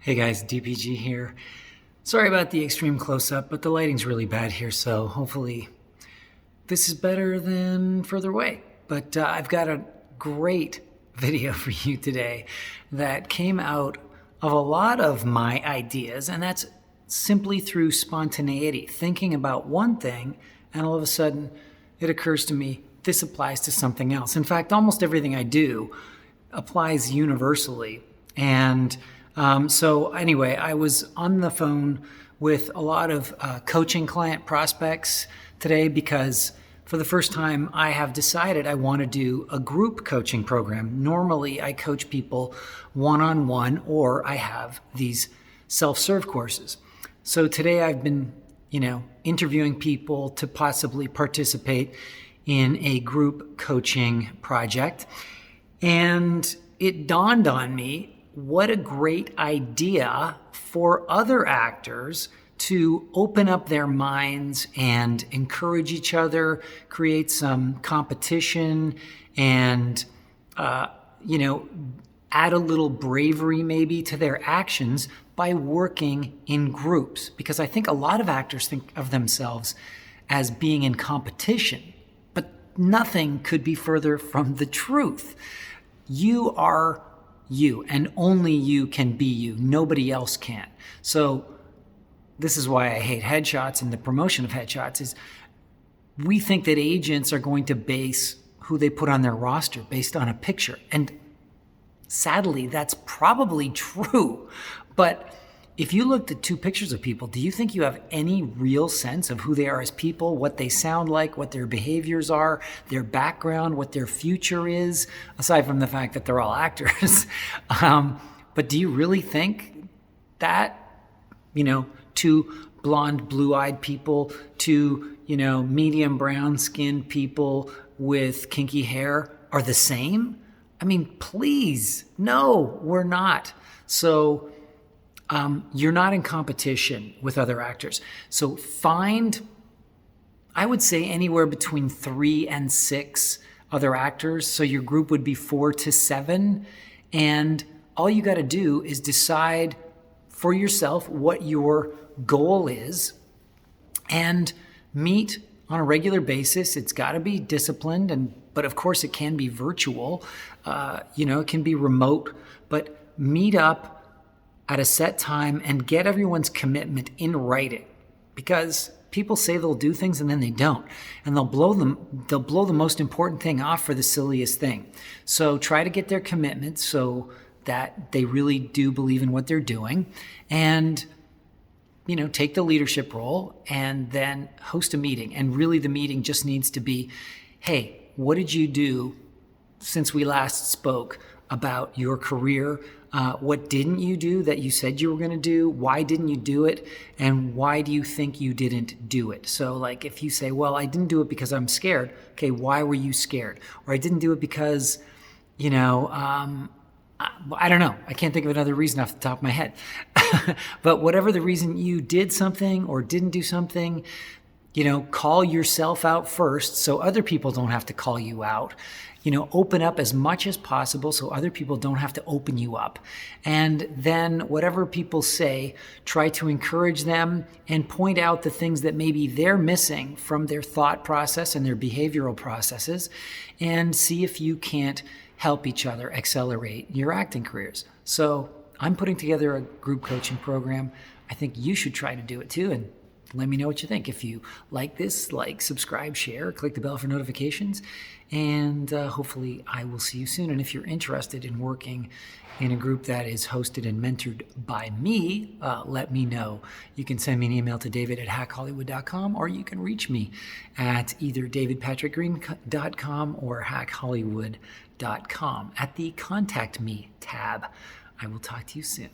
Hey guys, DPG here. Sorry about the extreme close-up, but the lighting's really bad here, so hopefully this is better than further away. But I've got a great video for you today that came out of a lot of my ideas, and that's simply through spontaneity, thinking about one thing, and all of a sudden it occurs to me, this applies to something else. In fact, almost everything I do applies universally. And so anyway, I was on the phone with a lot of coaching client prospects today because for the first time I have decided I want to do a group coaching program. Normally I coach people one-on-one, or I have these self-serve courses. So today I've been, interviewing people to possibly participate in a group coaching project. And it dawned on me what a great idea for other actors to open up their minds and encourage each other, create some competition, and, add a little bravery maybe to their actions by working in groups. Because I think a lot of actors think of themselves as being in competition, but nothing could be further from the truth. You are you, and only you can be you. Nobody else can. So this is why I hate headshots, and the promotion of headshots is we think that agents are going to base who they put on their roster based on a picture. And sadly, that's probably true. But if you looked at two pictures of people, do you think you have any real sense of who they are as people, what they sound like, what their behaviors are, their background, what their future is, aside from the fact that they're all actors? But do you really think that, two blonde, blue-eyed people, two, medium brown-skinned people with kinky hair are the same? I mean, please, no, we're not. So you're not in competition with other actors. So find, I would say, anywhere between 3 and 6 other actors. So your group would be 4 to 7. And all you got to do is decide for yourself what your goal is and meet on a regular basis. It's got to be disciplined, but of course it can be virtual. It can be remote, but meet up at a set time and get everyone's commitment in writing, because people say they'll do things and then they don't, and they'll blow the most important thing off for the silliest thing. So try to get their commitment so that they really do believe in what they're doing, and take the leadership role and then host a meeting. And really the meeting just needs to be, hey, what did you do since we last spoke about your career? What didn't you do that you said you were going to do? Why didn't you do it? And why do you think you didn't do it? So like if you say, well, I didn't do it because I'm scared. Okay, why were you scared? Or I didn't do it because, I don't know. I can't think of another reason off the top of my head. But whatever the reason you did something or didn't do something, call yourself out first so other people don't have to call you out. Open up as much as possible so other people don't have to open you up. And then whatever people say, try to encourage them and point out the things that maybe they're missing from their thought process and their behavioral processes, and see if you can't help each other accelerate your acting careers. So I'm putting together a group coaching program. I think you should try to do it too, and let me know what you think. If you like this, subscribe, share, click the bell for notifications, and hopefully I will see you soon. And if you're interested in working in a group that is hosted and mentored by me, let me know. You can send me an email to david@hackhollywood.com, or you can reach me at either davidpatrickgreen.com or hackhollywood.com at the Contact Me tab. I will talk to you soon.